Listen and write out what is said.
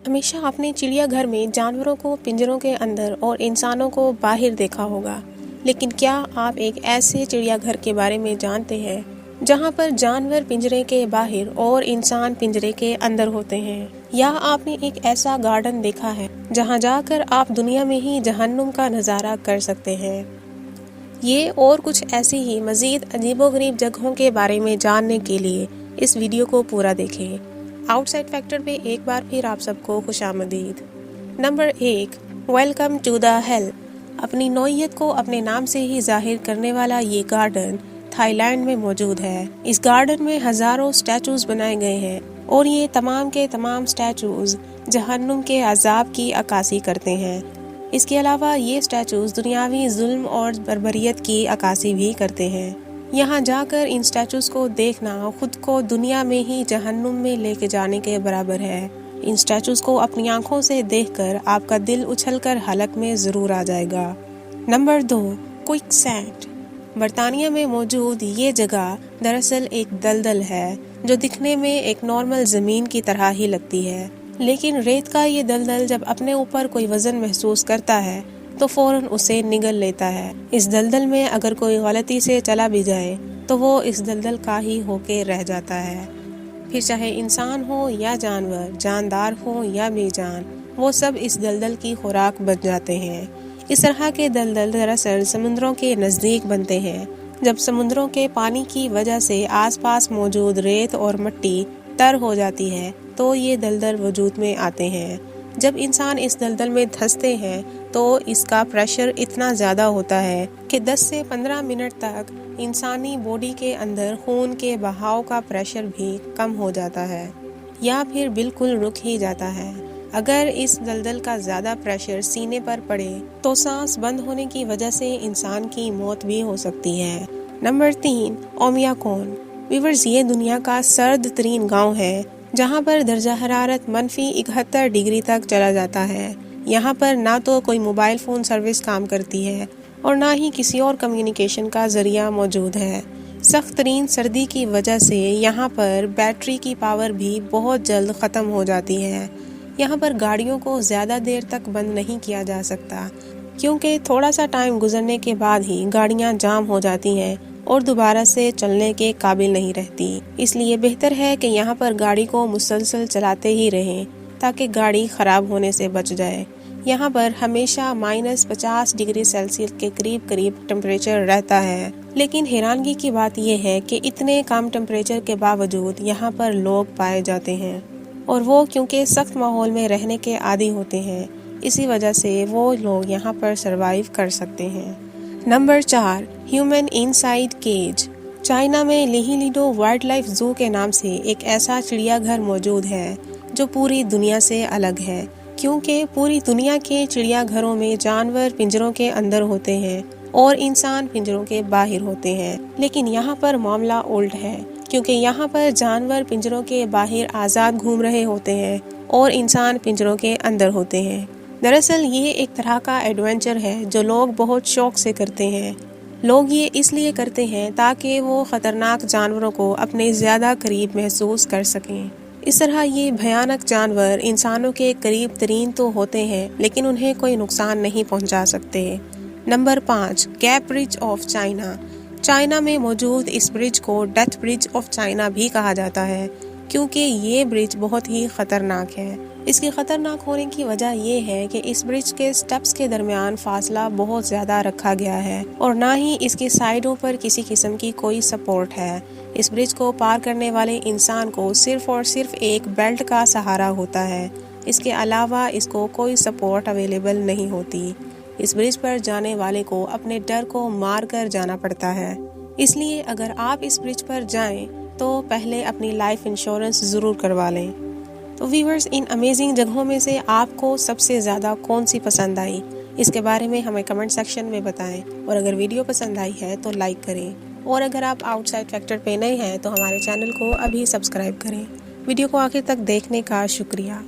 ہمیشہ اپنے چڑیا گھر میں جانوروں کو پنجروں کے اندر اور انسانوں کو باہر دیکھا ہوگا، لیکن کیا آپ ایک ایسے چڑیا گھر کے بارے میں جانتے ہیں جہاں پر جانور پنجرے کے باہر اور انسان پنجرے کے اندر ہوتے ہیں؟ یا آپ نے ایک ایسا گارڈن دیکھا ہے جہاں جا کر آپ دنیا میں ہی جہنم کا نظارہ کر سکتے ہیں؟ یہ اور کچھ ایسی ہی مزید عجیب و غریب جگہوں کے بارے میں جاننے کے لیے اس ویڈیو کو پورا دیکھیں۔ آؤٹ سائڈ فیکٹر پہ ایک بار پھر آپ سب کو خوش آمدید۔ Number 1، welcome to the hell. اپنی نوعیت کو اپنے نام سے ہی ظاہر کرنے والا یہ گارڈن تھائی لینڈ میں موجود ہے۔ اس گارڈن میں ہزاروں سٹیچوز بنائے گئے ہیں اور یہ تمام کے تمام سٹیچوز جہنم کے عذاب کی عکاسی کرتے ہیں۔ اس کے علاوہ یہ سٹیچوز دنیاوی ظلم اور بربریت کی عکاسی بھی کرتے ہیں۔ یہاں جا کر ان سٹیچوز کو دیکھنا خود کو دنیا میں ہی جہنم میں لے کے جانے کے برابر ہے۔ ان سٹیچوز کو اپنی آنکھوں سے دیکھ کر آپ کا دل اچھل کر حلق میں ضرور آ جائے گا۔ Number 2، quick send. برطانیہ میں موجود یہ جگہ دراصل ایک دلدل ہے جو دکھنے میں ایک نارمل زمین کی طرح ہی لگتی ہے، لیکن ریت کا یہ دلدل جب اپنے اوپر کوئی وزن محسوس کرتا ہے تو فوراً اسے نگل لیتا ہے۔ اس دلدل میں اگر کوئی غلطی سے چلا بھی جائے تو وہ اس دلدل کا ہی ہو کے رہ جاتا ہے۔ پھر چاہے انسان ہو یا جانور، جاندار ہو یا بے جان، وہ سب اس دلدل کی خوراک بن جاتے ہیں۔ اس طرح کے دلدل دراصل سمندروں کے نزدیک بنتے ہیں۔ جب سمندروں کے پانی کی وجہ سے آس پاس موجود ریت اور مٹی تر ہو جاتی ہے تو یہ دلدل وجود میں آتے ہیں۔ جب انسان اس دلدل میں دھنستے ہیں تو اس کا پریشر اتنا زیادہ ہوتا ہے کہ 10 سے 15 منٹ تک انسانی باڈی کے اندر خون کے بہاؤ کا پریشر بھی کم ہو جاتا ہے یا پھر بالکل رک ہی جاتا ہے۔ اگر اس دلدل کا زیادہ پریشر سینے پر پڑے تو سانس بند ہونے کی وجہ سے انسان کی موت بھی ہو سکتی ہے۔ نمبر 3، اومیاکون۔ ویورز، یہ دنیا کا سرد ترین گاؤں ہے جہاں پر درجہ حرارت -71 ڈگری تک چلا جاتا ہے۔ یہاں پر نہ تو کوئی موبائل فون سروس کام کرتی ہے اور نہ ہی کسی اور کمیونیکیشن کا ذریعہ موجود ہے۔ سخت ترین سردی کی وجہ سے یہاں پر بیٹری کی پاور بھی بہت جلد ختم ہو جاتی ہے۔ یہاں پر گاڑیوں کو زیادہ دیر تک بند نہیں کیا جا سکتا کیونکہ تھوڑا سا ٹائم گزرنے کے بعد ہی گاڑیاں جام ہو جاتی ہیں اور دوبارہ سے چلنے کے قابل نہیں رہتی۔ اس لیے بہتر ہے کہ یہاں پر گاڑی کو مسلسل چلاتے ہی رہیں تاکہ گاڑی خراب ہونے سے بچ جائے۔ یہاں پر ہمیشہ -50 ڈگری سیلسیس کے قریب ٹمپریچر رہتا ہے، لیکن حیرانگی کی بات یہ ہے کہ اتنے کم ٹمپریچر کے باوجود یہاں پر لوگ پائے جاتے ہیں، اور وہ کیونکہ سخت ماحول میں رہنے کے عادی ہوتے ہیں، اسی وجہ سے وہ لوگ یہاں پر سروائیو کر سکتے ہیں۔ Number 4، human inside cage. China میں لیہی لیڈو وائلڈ لائف زو کے نام سے ایک ایسا چڑیا گھر موجود ہے جو پوری دنیا سے الگ ہے، کیونکہ پوری دنیا کے چڑیا گھروں میں جانور پنجروں کے اندر ہوتے ہیں اور انسان پنجروں کے باہر ہوتے ہیں، لیکن یہاں پر معاملہ الٹ ہے، کیونکہ یہاں پر جانور پنجروں کے باہر آزاد گھوم رہے ہوتے ہیں اور انسان پنجروں کے اندر ہوتے ہیں۔ دراصل یہ ایک طرح کا ایڈونچر ہے جو لوگ بہت شوق سے کرتے ہیں۔ لوگ یہ اس لیے کرتے ہیں تاکہ وہ خطرناک جانوروں کو اپنے زیادہ قریب محسوس کر سکیں۔ اس طرح یہ بھیانک جانور انسانوں کے قریب ترین تو ہوتے ہیں لیکن انہیں کوئی نقصان نہیں پہنچا سکتے۔ Number 5، gap bridge of China. China میں موجود اس برج کو ڈیتھ برج آف چائنا بھی کہا جاتا ہے کیونکہ یہ برج بہت ہی خطرناک ہے۔ اس کے خطرناک ہونے کی وجہ یہ ہے کہ اس برج کے سٹیپس کے درمیان فاصلہ بہت زیادہ رکھا گیا ہے اور نہ ہی اس کے سائیڈوں پر کسی قسم کی کوئی سپورٹ ہے۔ اس برج کو پار کرنے والے انسان کو صرف اور صرف ایک بیلٹ کا سہارا ہوتا ہے، اس کے علاوہ اس کو کوئی سپورٹ اویلیبل نہیں ہوتی۔ اس برج پر جانے والے کو اپنے ڈر کو مار کر جانا پڑتا ہے، اس لیے اگر آپ اس برج پر جائیں تو پہلے اپنی لائف انشورنس ضرور کروا لیں۔ تو ویورز، ان امیزنگ جگہوں میں سے آپ کو سب سے زیادہ کون سی پسند آئی، اس کے بارے میں ہمیں کمنٹ سیکشن میں بتائیں، اور اگر ویڈیو پسند آئی ہے تو لائک کریں، اور اگر آپ آؤٹ سائڈ فیکٹر پہ نئے ہیں تو ہمارے چینل کو ابھی سبسکرائب کریں۔ ویڈیو کو آخر تک دیکھنے کا شکریہ۔